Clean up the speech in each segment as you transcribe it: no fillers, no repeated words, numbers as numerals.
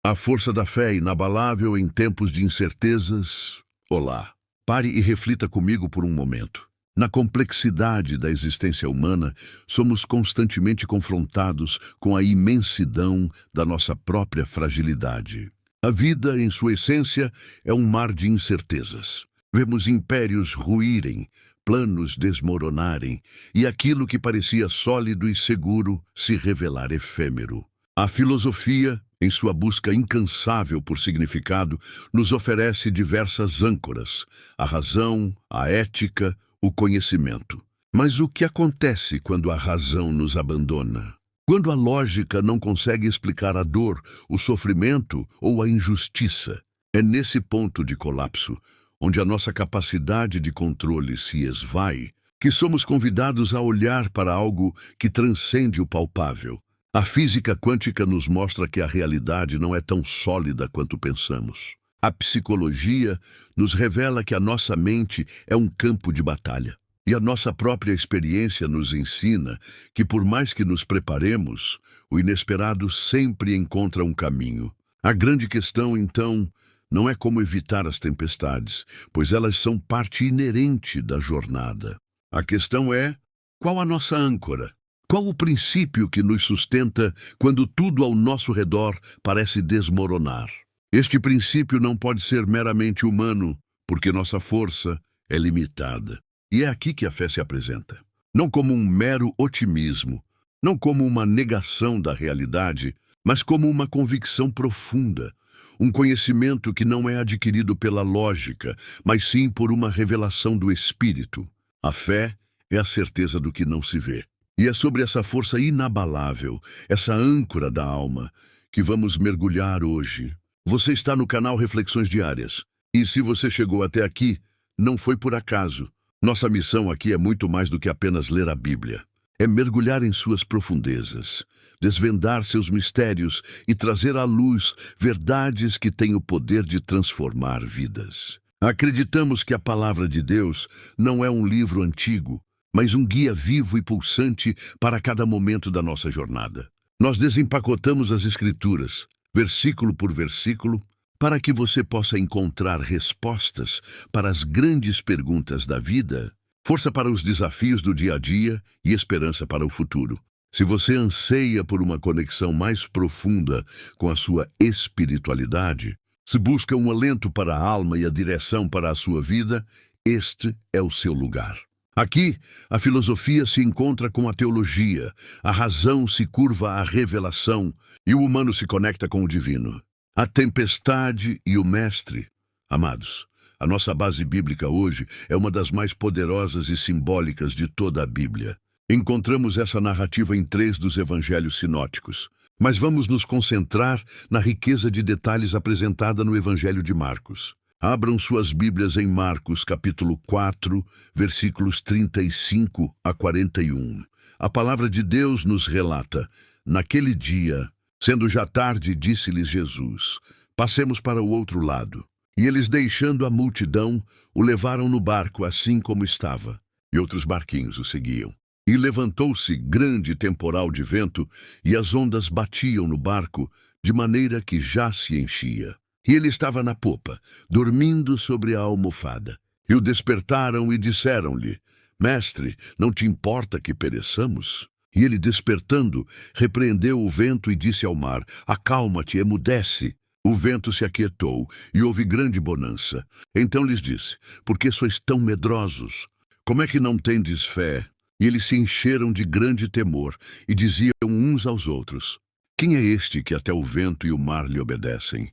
A força da fé inabalável em tempos de incertezas. Olá. Pare e reflita comigo por um momento. Na complexidade da existência humana, somos constantemente confrontados com a imensidão da nossa própria fragilidade. A vida, em sua essência, é um mar de incertezas. Vemos impérios ruírem, planos desmoronarem e aquilo que parecia sólido e seguro se revelar efêmero. A filosofia, em sua busca incansável por significado, nos oferece diversas âncoras: a razão, a ética, o conhecimento. Mas o que acontece quando a razão nos abandona? Quando a lógica não consegue explicar a dor, o sofrimento ou a injustiça? É nesse ponto de colapso, onde a nossa capacidade de controle se esvai, que somos convidados a olhar para algo que transcende o palpável. A física quântica nos mostra que a realidade não é tão sólida quanto pensamos. A psicologia nos revela que a nossa mente é um campo de batalha. E a nossa própria experiência nos ensina que, por mais que nos preparemos, o inesperado sempre encontra um caminho. A grande questão, então, não é como evitar as tempestades, pois elas são parte inerente da jornada. A questão é: qual a nossa âncora? Qual o princípio que nos sustenta quando tudo ao nosso redor parece desmoronar? Este princípio não pode ser meramente humano, porque nossa força é limitada. E é aqui que a fé se apresenta. Não como um mero otimismo, não como uma negação da realidade, mas como uma convicção profunda, um conhecimento que não é adquirido pela lógica, mas sim por uma revelação do Espírito. A fé é a certeza do que não se vê. E é sobre essa força inabalável, essa âncora da alma, que vamos mergulhar hoje. Você está no canal Reflexões Diárias. E se você chegou até aqui, não foi por acaso. Nossa missão aqui é muito mais do que apenas ler a Bíblia. É mergulhar em suas profundezas, desvendar seus mistérios e trazer à luz verdades que têm o poder de transformar vidas. Acreditamos que a Palavra de Deus não é um livro antigo, mas um guia vivo e pulsante para cada momento da nossa jornada. Nós desempacotamos as Escrituras, versículo por versículo, para que você possa encontrar respostas para as grandes perguntas da vida, força para os desafios do dia a dia e esperança para o futuro. Se você anseia por uma conexão mais profunda com a sua espiritualidade, se busca um alento para a alma e a direção para a sua vida, este é o seu lugar. Aqui, a filosofia se encontra com a teologia, a razão se curva à revelação e o humano se conecta com o divino. A tempestade e o mestre. Amados, a nossa base bíblica hoje é uma das mais poderosas e simbólicas de toda a Bíblia. Encontramos essa narrativa em 3 dos evangelhos sinóticos, mas vamos nos concentrar na riqueza de detalhes apresentada no Evangelho de Marcos. Abram suas Bíblias em Marcos, capítulo 4, versículos 35 a 41. A palavra de Deus nos relata: naquele dia, sendo já tarde, disse-lhes Jesus: passemos para o outro lado. E eles, deixando a multidão, o levaram no barco assim como estava, e outros barquinhos o seguiam. E levantou-se grande temporal de vento, e as ondas batiam no barco, de maneira que já se enchia. E ele estava na popa, dormindo sobre a almofada. E o despertaram e disseram-lhe: Mestre, não te importa que pereçamos? E ele, despertando, repreendeu o vento e disse ao mar: Acalma-te, emudece. O vento se aquietou, e houve grande bonança. Então lhes disse: Por que sois tão medrosos? Como é que não tendes fé? E eles se encheram de grande temor, e diziam uns aos outros: Quem é este que até o vento e o mar lhe obedecem?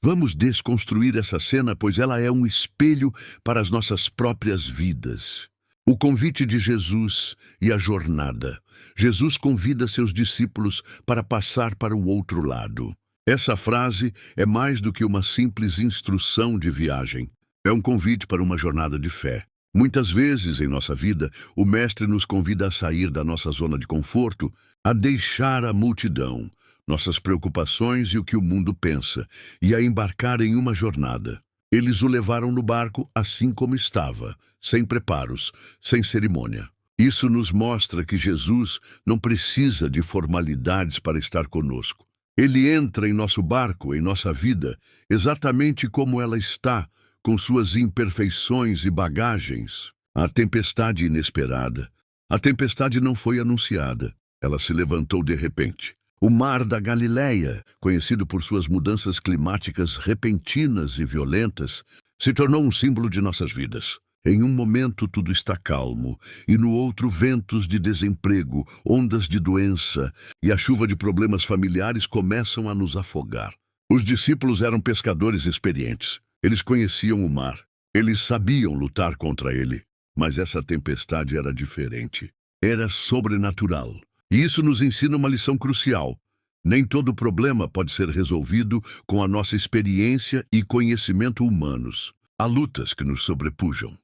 Vamos desconstruir essa cena, pois ela é um espelho para as nossas próprias vidas. O convite de Jesus e a jornada. Jesus convida seus discípulos para passar para o outro lado. Essa frase é mais do que uma simples instrução de viagem. É um convite para uma jornada de fé. Muitas vezes em nossa vida, o Mestre nos convida a sair da nossa zona de conforto, a deixar a multidão, nossas preocupações e o que o mundo pensa, e a embarcar em uma jornada. Eles o levaram no barco assim como estava, sem preparos, sem cerimônia. Isso nos mostra que Jesus não precisa de formalidades para estar conosco. Ele entra em nosso barco, em nossa vida, exatamente como ela está, com suas imperfeições e bagagens. A tempestade inesperada. A tempestade não foi anunciada. Ela se levantou de repente. O mar da Galileia, conhecido por suas mudanças climáticas repentinas e violentas, se tornou um símbolo de nossas vidas. Em um momento tudo está calmo, e no outro ventos de desemprego, ondas de doença e a chuva de problemas familiares começam a nos afogar. Os discípulos eram pescadores experientes. Eles conheciam o mar. Eles sabiam lutar contra ele. Mas essa tempestade era diferente. Era sobrenatural. E isso nos ensina uma lição crucial. Nem todo problema pode ser resolvido com a nossa experiência e conhecimento humanos. Há lutas que nos sobrepujam.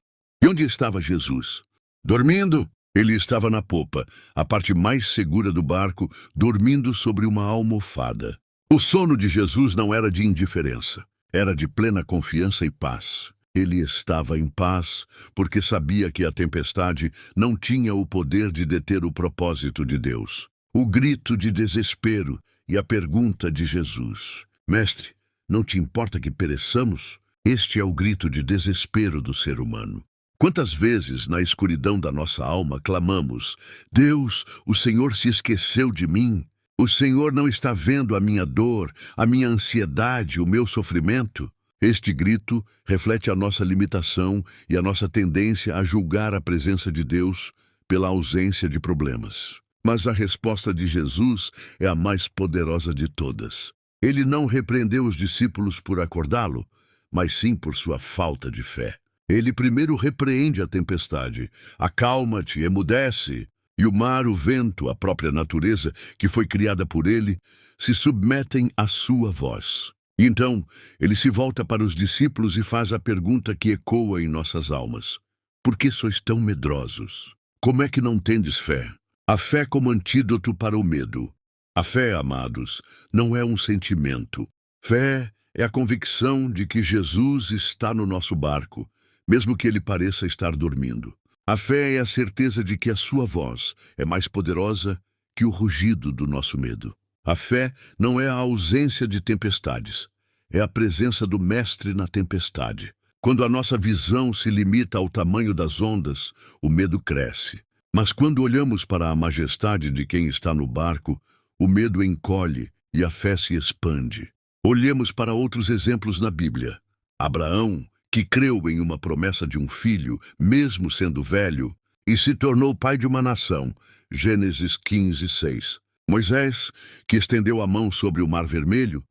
E onde estava Jesus? Dormindo. Ele estava na popa, a parte mais segura do barco, dormindo sobre uma almofada. O sono de Jesus não era de indiferença. Era de plena confiança e paz. Ele estava em paz porque sabia que a tempestade não tinha o poder de deter o propósito de Deus. O grito de desespero e a pergunta de Jesus: Mestre, não te importa que pereçamos? Este é o grito de desespero do ser humano. Quantas vezes, na escuridão da nossa alma, clamamos: Deus, o Senhor se esqueceu de mim? O Senhor não está vendo a minha dor, a minha ansiedade, o meu sofrimento? Este grito reflete a nossa limitação e a nossa tendência a julgar a presença de Deus pela ausência de problemas. Mas a resposta de Jesus é a mais poderosa de todas. Ele não repreendeu os discípulos por acordá-lo, mas sim por sua falta de fé. Ele primeiro repreende a tempestade. Acalma-te, emudece. E o mar, o vento, a própria natureza, que foi criada por ele, se submetem à sua voz. Então, ele se volta para os discípulos e faz a pergunta que ecoa em nossas almas: Por que sois tão medrosos? Como é que não tendes fé? A fé como antídoto para o medo. A fé, amados, não é um sentimento. Fé é a convicção de que Jesus está no nosso barco, mesmo que ele pareça estar dormindo. A fé é a certeza de que a sua voz é mais poderosa que o rugido do nosso medo. A fé não é a ausência de tempestades, é a presença do Mestre na tempestade. Quando a nossa visão se limita ao tamanho das ondas, o medo cresce. Mas quando olhamos para a majestade de quem está no barco, o medo encolhe e a fé se expande. Olhemos para outros exemplos na Bíblia. Abraão, que creu em uma promessa de um filho, mesmo sendo velho, e se tornou pai de uma nação. Gênesis 15:6. Moisés, que estendeu a mão sobre o Mar Vermelho,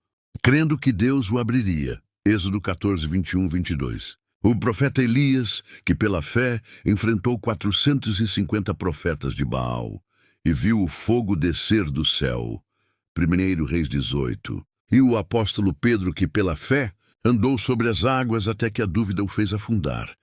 crendo que Deus o abriria. Êxodo 14:21-22. O profeta Elias, que pela fé enfrentou 450 profetas de Baal e viu o fogo descer do céu. 1 Reis 18. E o apóstolo Pedro, que pela fé andou sobre as águas até que a dúvida o fez afundar.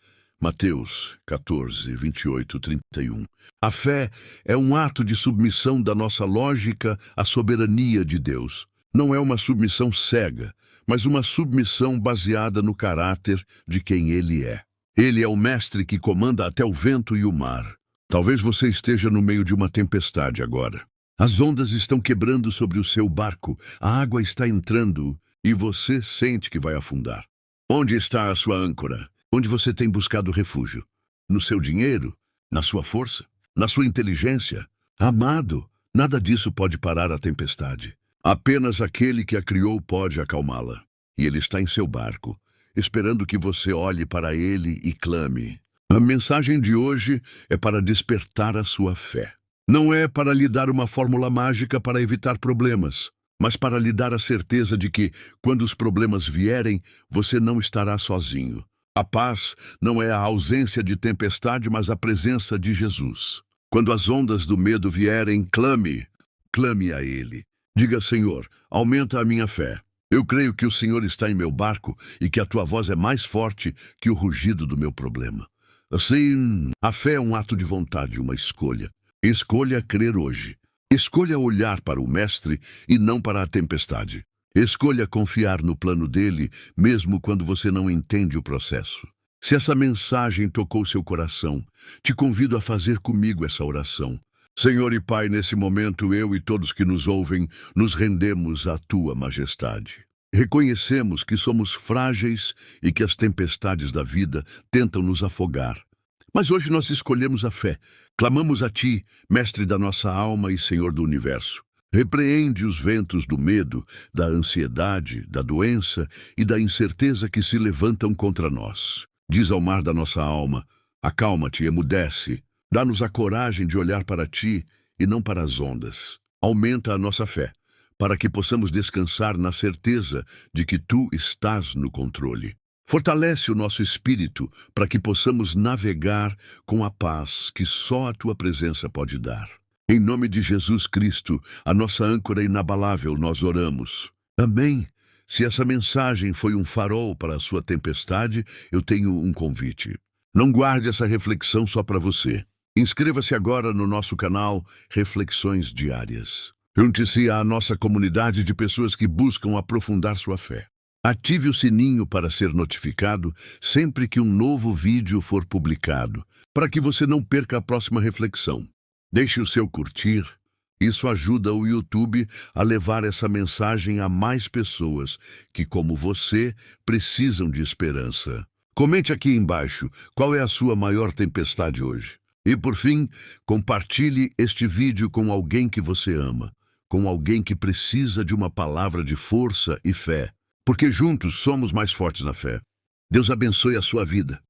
Mateus 14:28-31. A fé é um ato de submissão da nossa lógica à soberania de Deus. Não é uma submissão cega, mas uma submissão baseada no caráter de quem Ele é. Ele é o mestre que comanda até o vento e o mar. Talvez você esteja no meio de uma tempestade agora. As ondas estão quebrando sobre o seu barco, a água está entrando e você sente que vai afundar. Onde está a sua âncora? Onde você tem buscado refúgio? No seu dinheiro? Na sua força? Na sua inteligência? Amado, nada disso pode parar a tempestade. Apenas aquele que a criou pode acalmá-la. E ele está em seu barco, esperando que você olhe para ele e clame. A mensagem de hoje é para despertar a sua fé. Não é para lhe dar uma fórmula mágica para evitar problemas, mas para lhe dar a certeza de que, quando os problemas vierem, você não estará sozinho. A paz não é a ausência de tempestade, mas a presença de Jesus. Quando as ondas do medo vierem, clame a Ele. Diga: Senhor, aumenta a minha fé. Eu creio que o Senhor está em meu barco e que a tua voz é mais forte que o rugido do meu problema. Assim, a fé é um ato de vontade, uma escolha. Escolha crer hoje. Escolha olhar para o Mestre e não para a tempestade. Escolha confiar no plano dele, mesmo quando você não entende o processo. Se essa mensagem tocou seu coração, te convido a fazer comigo essa oração. Senhor e Pai, nesse momento eu e todos que nos ouvem nos rendemos à Tua majestade. Reconhecemos que somos frágeis e que as tempestades da vida tentam nos afogar. Mas hoje nós escolhemos a fé. Clamamos a Ti, Mestre da nossa alma e Senhor do universo. Repreende os ventos do medo, da ansiedade, da doença e da incerteza que se levantam contra nós. Diz ao mar da nossa alma: acalma-te, emudece. Dá-nos a coragem de olhar para Ti e não para as ondas. Aumenta a nossa fé, para que possamos descansar na certeza de que Tu estás no controle. Fortalece o nosso espírito para que possamos navegar com a paz que só a Tua presença pode dar. Em nome de Jesus Cristo, a nossa âncora inabalável, nós oramos. Amém. Se essa mensagem foi um farol para a sua tempestade, eu tenho um convite. Não guarde essa reflexão só para você. Inscreva-se agora no nosso canal Reflexões Diárias. Junte-se à nossa comunidade de pessoas que buscam aprofundar sua fé. Ative o sininho para ser notificado sempre que um novo vídeo for publicado, para que você não perca a próxima reflexão. Deixe o seu curtir. Isso ajuda o YouTube a levar essa mensagem a mais pessoas que, como você, precisam de esperança. Comente aqui embaixo qual é a sua maior tempestade hoje. E, por fim, compartilhe este vídeo com alguém que você ama, com alguém que precisa de uma palavra de força e fé, porque juntos somos mais fortes na fé. Deus abençoe a sua vida.